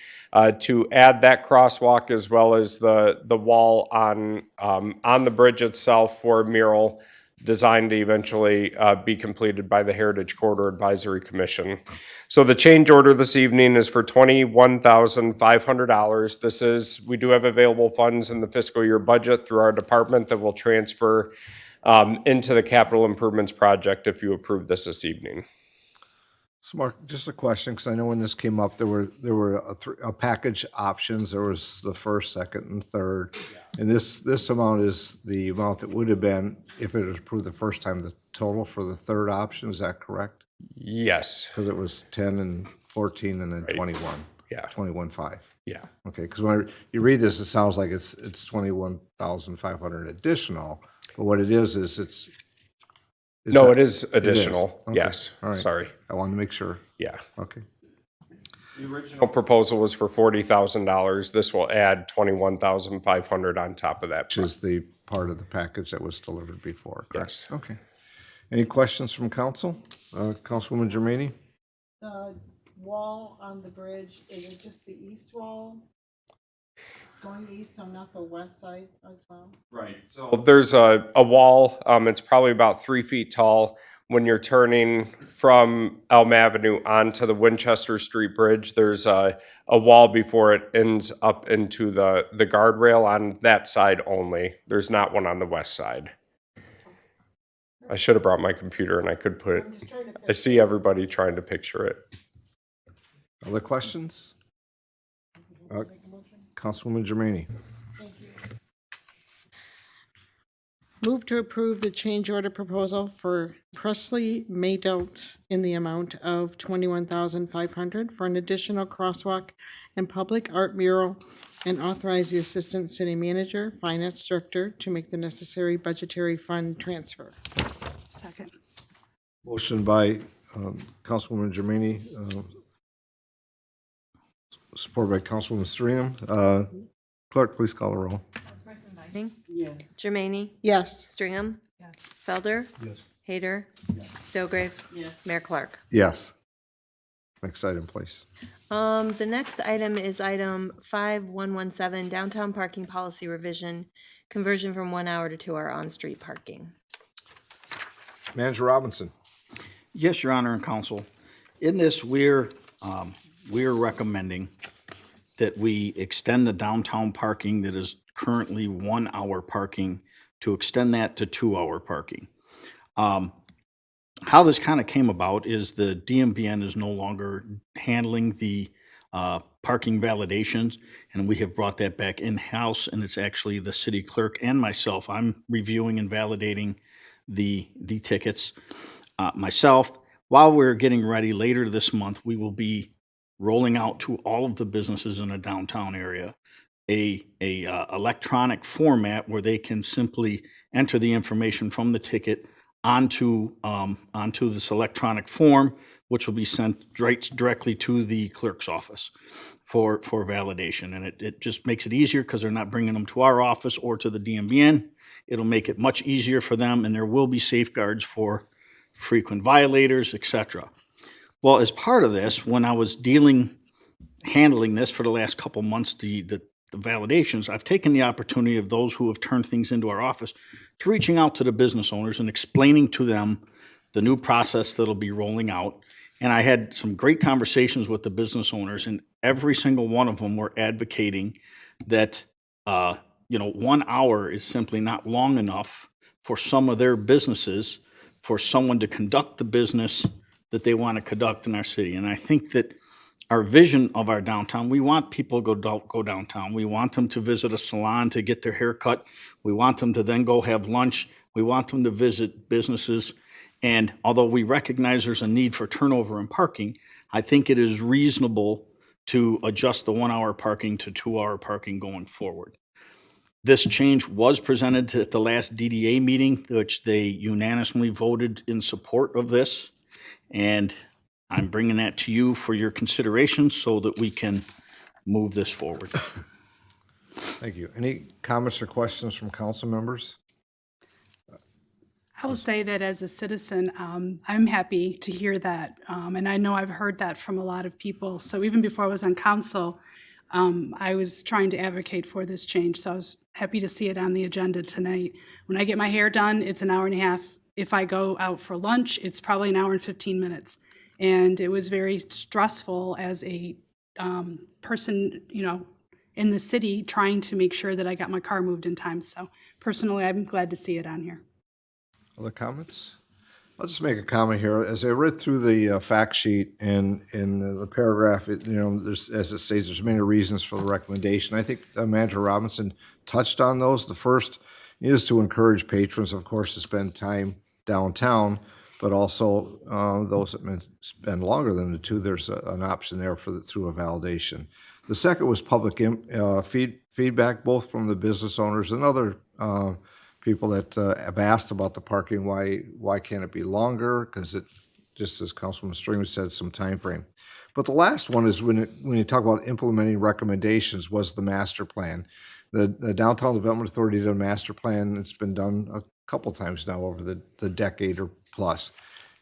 to add that crosswalk as well as the wall on the bridge itself for a mural designed to eventually be completed by the Heritage Corridor Advisory Commission. So the change order this evening is for $21,500. We do have available funds in the fiscal year budget through our department that will transfer into the capital improvements project if you approve this evening. So Mark, just a question, because I know when this came up, there were a package options. There was the 1st, 2nd, and 3rd. And this amount is the amount that would have been, if it was approved the first time, the total for the 3rd option. Is that correct? Yes. Because it was 10 and 14 and then 21. Yeah. 21.5. Yeah. Okay, because when you read this, it sounds like it's 21,500 additional, but what it is it's. No, it is additional. Okay. Yes. All right. Sorry. I wanted to make sure. Yeah. Okay. The original proposal was for $40,000. This will add $21,500 on top of that. Which is the part of the package that was delivered before. Yes. Okay. Any questions from council? Councilwoman Germaini? The wall on the bridge, is it just the east wall? Going east, so not the west side as well? Right. So there's a wall. It's probably about 3 feet tall. when you're turning from Elm Avenue onto the Winchester Street Bridge, there's a wall before it ends up into the guardrail on that side only. There's not one on the west side. I should have brought my computer and I could put it. I see everybody trying to picture it. Other questions? Councilwoman Germaini. Move to approve the change order proposal for Presley Maydelt in the amount of $21,500 for an additional crosswalk and public art mural, and authorize the Assistant City Manager, Finance Director to make the necessary budgetary fund transfer. Second. Motion by Councilwoman Germaini, supported by Councilwoman Stringham. Clerk, please call the roll. Yes. Germaini. Yes. Stringham. Yes. Felder. Yes. Hader. Stilgrave. Yes. Mayor Clark. Yes. Next item, please. The next item is item 5117, downtown parking policy revision, conversion from 1 hour to 2 hour on-street parking. Manager Robinson. Yes, Your Honor and Council. In this, we're recommending that we extend the downtown parking that is currently 1 hour parking to extend that to 2 hour parking. How this kind of came about is the DMVN is no longer handling the parking validations, and we have brought that back in-house, and it's actually the city clerk and myself. I'm reviewing and validating the tickets myself. While we're getting ready later this month, we will be rolling out to all of the businesses in the downtown area a electronic format where they can simply enter the information from the ticket onto this electronic form, which will be sent directly to the clerk's office for validation. And it just makes it easier because they're not bringing them to our office or to the DMVN. It'll make it much easier for them, and there will be safeguards for frequent violators, etc. Well, as part of this, when I was handling this for the last couple months, the validations, I've taken the opportunity of those who have turned things into our office to reaching out to the business owners and explaining to them the new process that'll be rolling out. And I had some great conversations with the business owners, and every single one of them were advocating that 1 hour is simply not long enough for some of their businesses for someone to conduct the business that they want to conduct in our city. And I think that our vision of our downtown, we want people to go downtown. We want them to visit a salon to get their hair cut. We want them to then go have lunch. We want them to visit businesses. And although we recognize there's a need for turnover in parking, I think it is reasonable to adjust the 1 hour parking to 2 hour parking going forward. This change was presented at the last DDA meeting, which they unanimously voted in support of this. And I'm bringing that to you for your consideration so that we can move this forward. Thank you. Any comments or questions from council members? I will say that as a citizen, I'm happy to hear that. And I know I've heard that from a lot of people. So even before I was on council, I was trying to advocate for this change. So I was happy to see it on the agenda tonight. When I get my hair done, it's an hour and a half. If I go out for lunch, it's probably an hour and 15 minutes. And it was very stressful as a person, in the city trying to make sure that I got my car moved in time. So personally, I'm glad to see it on here. Other comments? I'll just make a comment here. As I read through the fact sheet and in the paragraph, there's, as it says, there's many reasons for the recommendation. I think Manager Robinson touched on those. The first is to encourage patrons, of course, to spend time downtown, but also those that spend longer than the two, there's an option there through a validation. The second was public feedback, both from the business owners and other people that have asked about the parking. Why can't it be longer? Because it, just as Councilman Stringham said, some time frame. But the last one is when you talk about implementing recommendations was the master plan. The Downtown Development Authority did a master plan. It's been done a couple times now over the decade or plus.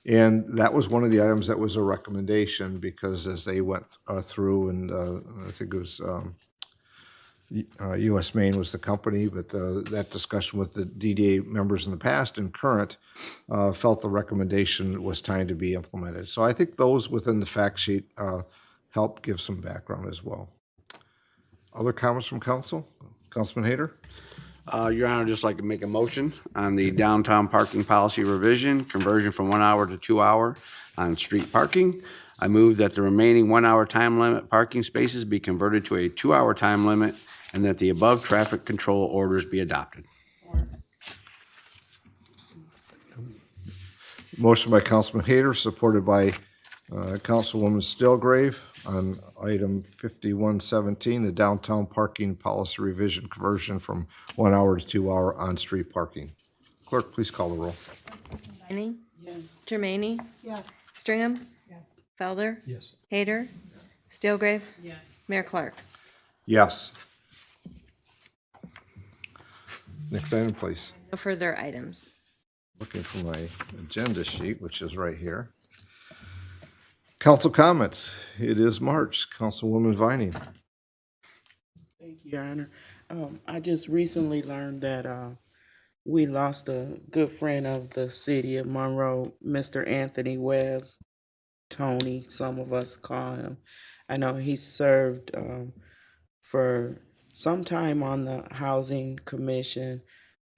And that was one of the items that was a recommendation, because as they went through, and I think it was US Main was the company, but that discussion with the DDA members in the past and current felt the recommendation was time to be implemented. So I think those within the fact sheet help give some background as well. Other comments from council? Councilman Hayter? Your Honor, I'd just like to make a motion on the downtown parking policy revision, conversion from 1 hour to 2 hour on street parking. I move that the remaining 1 hour time limit parking spaces be converted to a 2 hour time limit and that the above traffic control orders be adopted. Motion by Councilman Hayter, supported by Councilwoman Stilgrave on item 5117, the downtown parking policy revision conversion from 1 hour to 2 hour on-street parking. Clerk, please call the roll. Vining? Yes. Jermaine? Yes. Stringham? Yes. Felder? Yes. Hayter? Steelgrave? Yes. Mayor Clark? Yes. Next item, please. No further items. Looking for my agenda sheet, which is right here. Council comments. It is March. Councilwoman Vining. Thank you, Your Honor. I just recently learned that we lost a good friend of the city of Monroe, Mr. Anthony Webb, Tony, some of us call him. I know he served for some time on the Housing Commission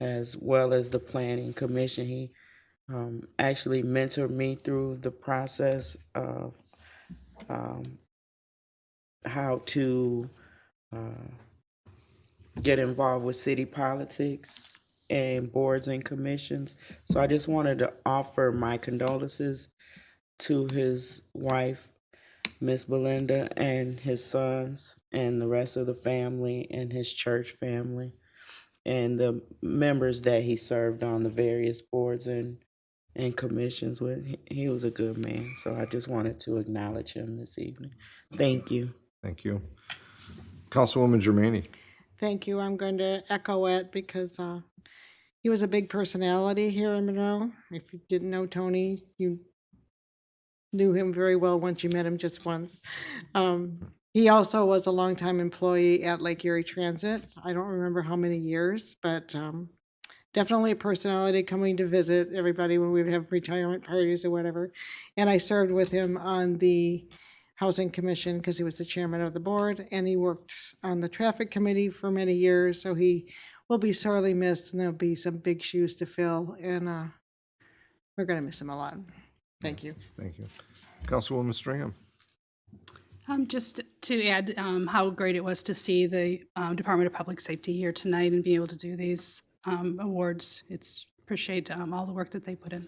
as well as the Planning Commission. He actually mentored me through the process of how to get involved with city politics and boards and commissions. So I just wanted to offer my condolences to his wife, Miss Belinda, and his sons, and the rest of the family, and his church family, and the members that he served on the various boards and commissions with. He was a good man, so I just wanted to acknowledge him this evening. Thank you. Thank you. Councilwoman Germaine. Thank you. I'm going to echo it because he was a big personality here in Monroe. If you didn't know Tony, you knew him very well once you met him just once. He also was a longtime employee at Lake Erie Transit. I don't remember how many years, but definitely a personality coming to visit everybody when we would have retirement parties or whatever. And I served with him on the Housing Commission because he was the chairman of the board, and he worked on the traffic committee for many years. So he will be sorely missed, and there'll be some big shoes to fill. And we're going to miss him a lot. Thank you. Thank you. Councilwoman Stringham. Just to add how great it was to see the Department of Public Safety here tonight and be able to do these awards. It's appreciate all the work that they put in.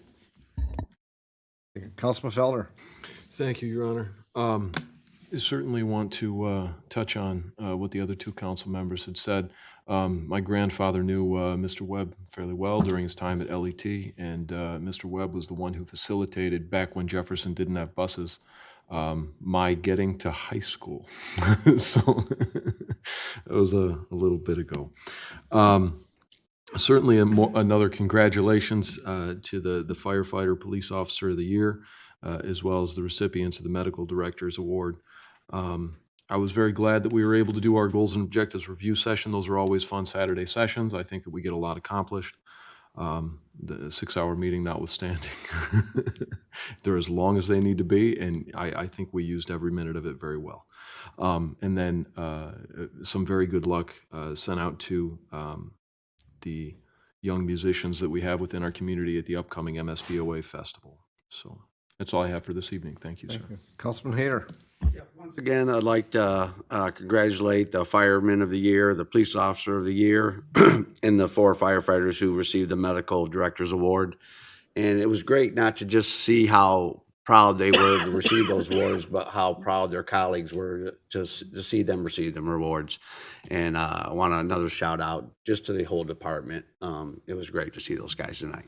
Councilman Felder. Thank you, Your Honor. I certainly want to touch on what the other two council members had said. My grandfather knew Mr. Webb fairly well during his time at LET, and Mr. Webb was the one who facilitated, back when Jefferson didn't have buses, my getting to high school. So that was a little bit ago. Certainly another congratulations to the Firefighter Police Officer of the Year, as well as the recipients of the Medical Director's Award. I was very glad that we were able to do our goals and objectives review session. Those are always fun Saturday sessions. I think that we get a lot accomplished. The 6-hour meeting notwithstanding. They're as long as they need to be, and I think we used every minute of it very well. And then some very good luck sent out to the young musicians that we have within our community at the upcoming MSBOA Festival. So that's all I have for this evening. Thank you, sir. Councilman Hayter. Once again, I'd like to congratulate the Fireman of the Year, the Police Officer of the Year, and the 4 firefighters who received the Medical Director's Award. And it was great not to just see how proud they were to receive those awards, but how proud their colleagues were to see them receive them awards. And I want another shout out just to the whole department. It was great to see those guys tonight.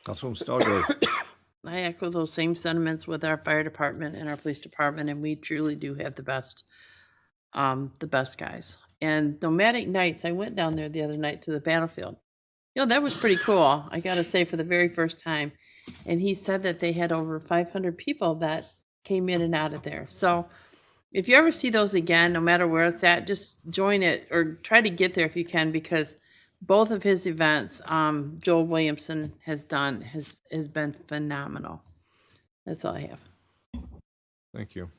Councilwoman Stalgrove. I echo those same sentiments with our fire department and our police department, and we truly do have the best guys. And nomadic nights, I went down there the other night to the battlefield. You know, that was pretty cool, I gotta say, for the very first time. And he said that they had over 500 people that came in and out of there. So if you ever see those again, no matter where it's at, just join it or try to get there if you can, because both of his events, Joel Williamson has done, has been phenomenal. That's all I have. Thank you.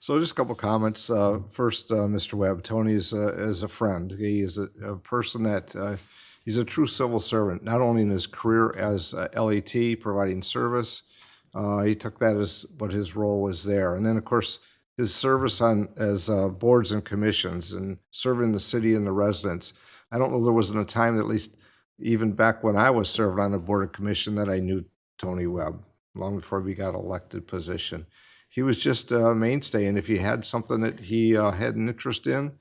So just a couple comments. First, Mr. Webb, Tony is a friend. He is a person that he's a true civil servant, not only in his career as LET providing service. He took that as what his role was there, and then of course his service on as boards and commissions and serving the city and the residents. I don't know there wasn't a time, at least even back when I was serving on a board and commission, that I knew Tony Webb long before we got elected position. He was just a mainstay, and if you had something that he had an interest in,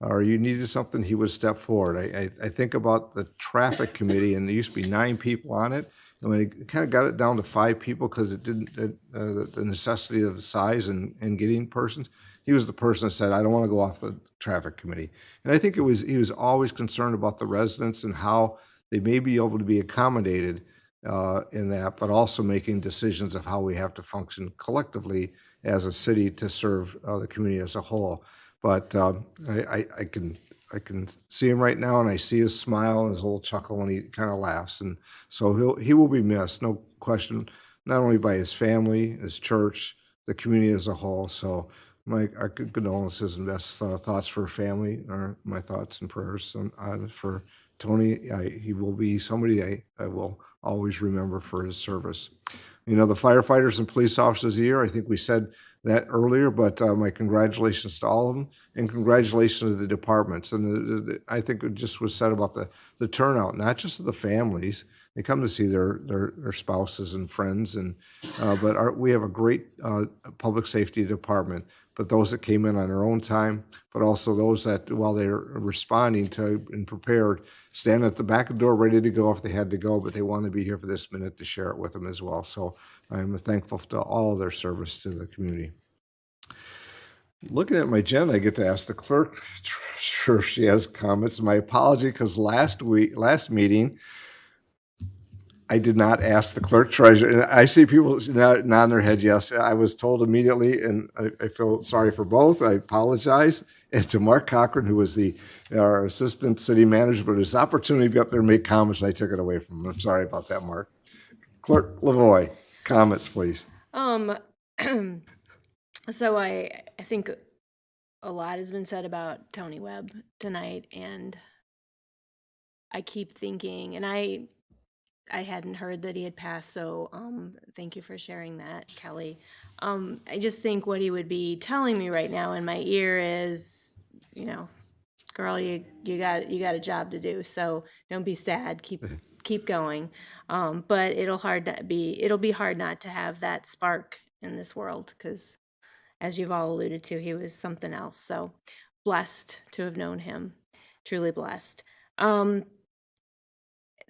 or you needed something, he would step forward. I think about the traffic committee, and there used to be 9 people on it, and when he kind of got it down to 5 people because it didn't the necessity of the size and getting persons, he was the person that said, "I don't want to go off the traffic committee." And I think he was always concerned about the residents and how they may be able to be accommodated in that, but also making decisions of how we have to function collectively as a city to serve the community as a whole. But I can see him right now, and I see his smile and his little chuckle when he kind of laughs, and so he will be missed, no question, not only by his family, his church, the community as a whole. So our condolences and best thoughts for family, or my thoughts and prayers for Tony. He will be somebody I will always remember for his service. You know, the firefighters and police officers of the year, I think we said that earlier, but my congratulations to all of them, and congratulations to the departments. And I think it just was said about the turnout, not just of the families. They come to see their spouses and friends, and but we have a great public safety department. But those that came in on their own time, but also those that, while they're responding to and prepared, stand at the back of the door ready to go if they had to go, but they want to be here for this minute to share it with them as well. So I'm thankful to all their service to the community. Looking at my agenda, I get to ask the clerk, sure if she has comments. My apology, because last meeting, I did not ask the clerk treasurer. I see people nodding their head yes. I was told immediately, and I feel sorry for both. I apologize. And to Mark Cochran, who was our assistant city manager, but his opportunity to be up there and make comments, I took it away from him. I'm sorry about that, Mark. Clerk Lavoy, comments, please. So I think a lot has been said about Tony Webb tonight, and I keep thinking, and I hadn't heard that he had passed, so thank you for sharing that, Kelly. I just think what he would be telling me right now in my ear is, you know, girl, you got a job to do, so don't be sad. Keep going. But it'll be hard not to have that spark in this world, because as you've all alluded to, he was something else. So blessed to have known him, truly blessed.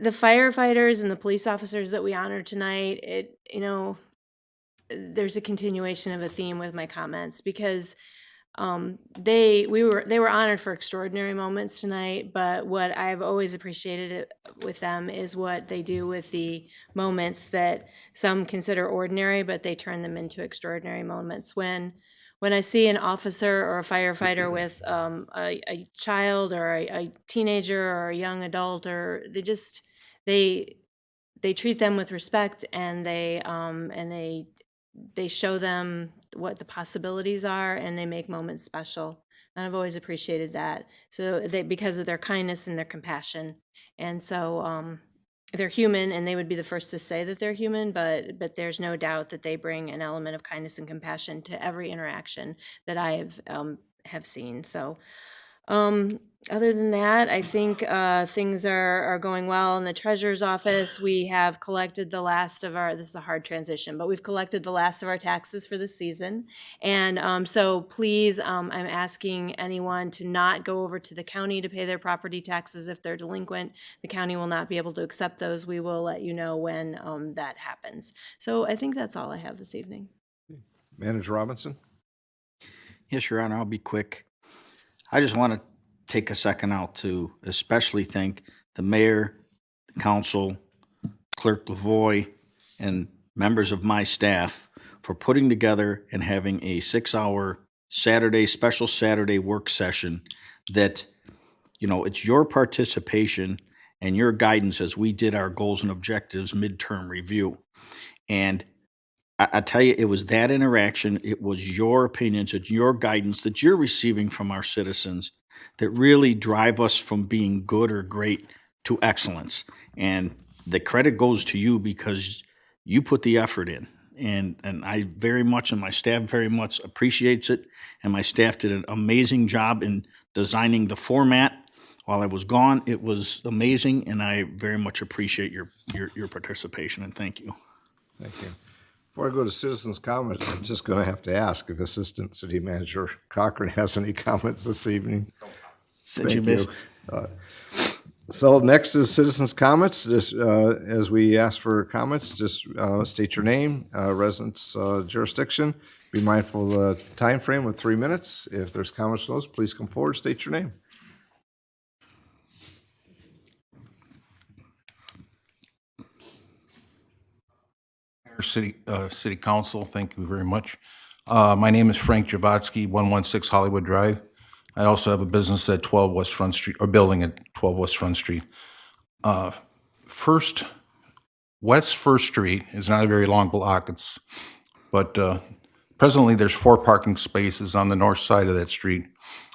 The firefighters and the police officers that we honored tonight, there's a continuation of a theme with my comments, because they were honored for extraordinary moments tonight, but what I've always appreciated with them is what they do with the moments that some consider ordinary, but they turn them into extraordinary moments. When I see an officer or a firefighter with a child or a teenager or a young adult, or they treat them with respect, and they show them what the possibilities are, and they make moments special. And I've always appreciated that. So because of their kindness and their compassion. And so they're human, and they would be the first to say that they're human, but there's no doubt that they bring an element of kindness and compassion to every interaction that I have seen. So other than that, I think things are going well in the treasurer's office. We have collected the last of this is a hard transition, but we've collected the last of our taxes for the season. And so please, I'm asking anyone to not go over to the county to pay their property taxes if they're delinquent. The county will not be able to accept those. We will let you know when that happens. So I think that's all I have this evening. Manager Robinson? Yes, Your Honor, I'll be quick. I just want to take a second out to especially thank the mayor, the council, Clerk Lavoy, and members of my staff for putting together and having a 6-hour special Saturday work session that, it's your participation and your guidance as we did our goals and objectives midterm review. And I tell you, it was that interaction, it was your opinions, it's your guidance that you're receiving from our citizens that really drive us from being good or great to excellence. And the credit goes to you because you put the effort in. And I very much, and my staff very much appreciates it. And my staff did an amazing job in designing the format. While I was gone, it was amazing, and I very much appreciate your participation, and thank you. Thank you. Before I go to citizens' comments, I'm just going to have to ask if Assistant City Manager Cochran has any comments this evening. Since you missed. So next is citizens' comments. Just as we ask for comments, just state your name, residence, jurisdiction. Be mindful of the time frame of 3 minutes. If there's comments for those, please come forward, state your name. City Council, thank you very much. My name is Frank Javotsky, 116 Hollywood Drive. I also have a business at 12 West Front Street, or building at 12 West Front Street. West First Street is not a very long block, but presently there's 4 parking spaces on the north side of that street.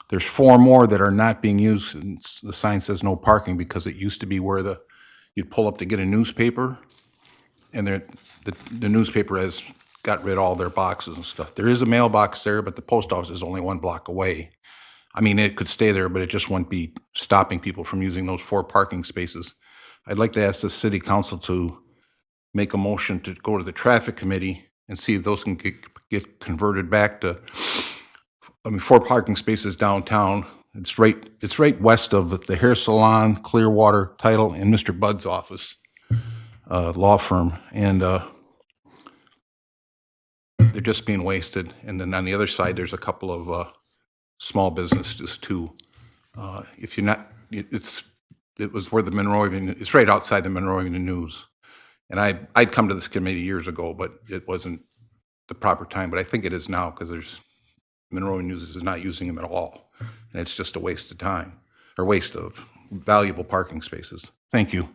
There's 4 more that are not being used, and the sign says no parking because it used to be where you'd pull up to get a newspaper, and the newspaper has got rid of all their boxes and stuff. There is a mailbox there, but the post office is only 1 block away. I mean, it could stay there, but it just wouldn't be stopping people from using those 4 parking spaces. I'd like to ask the city council to make a motion to go to the traffic committee and see if those can get converted back to, 4 parking spaces downtown. It's right west of the hair salon, Clearwater Title, and Mr. Budd's office, law firm. And they're just being wasted. And then on the other side, there's a couple of small businesses too. If you're not, it was where the Monroe Evening, it's right outside the Monroe Evening News. And I'd come to this committee years ago, but it wasn't the proper time. But I think it is now because Monroe Evening News is not using them at all. And it's just a waste of time, or waste of valuable parking spaces. Thank you.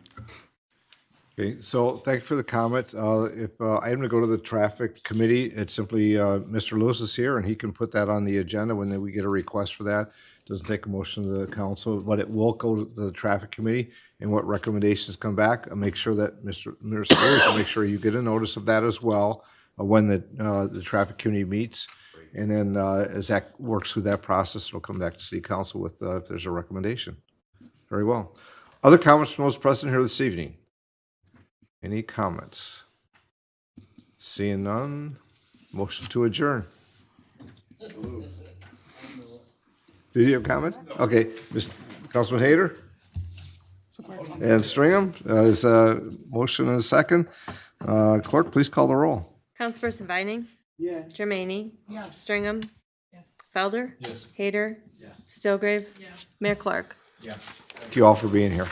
Okay, so thank you for the comment. If I'm going to go to the traffic committee, it's simply Mr. Lewis is here, and he can put that on the agenda when we get a request for that. Doesn't take a motion to the council, but it will go to the traffic committee, and what recommendations come back, I'll make sure that Mr. Lewis will make sure you get a notice of that as well when the traffic committee meets. And then as that works through that process, it'll come back to city council with if there's a recommendation. Very well. Other comments from those present here this evening? Any comments? Seeing none, motion to adjourn. Did you have a comment? Okay, Mr. Councilman Hayter? And Stringham, is a motion and a second. Clerk, please call the roll. Councilperson Vining? Yeah. Jermaine? Yes. Stringham? Yes. Felder? Yes. Hayter? Yes. Stillgrave? Yes. Mayor Clark? Yeah. Thank you all for being here.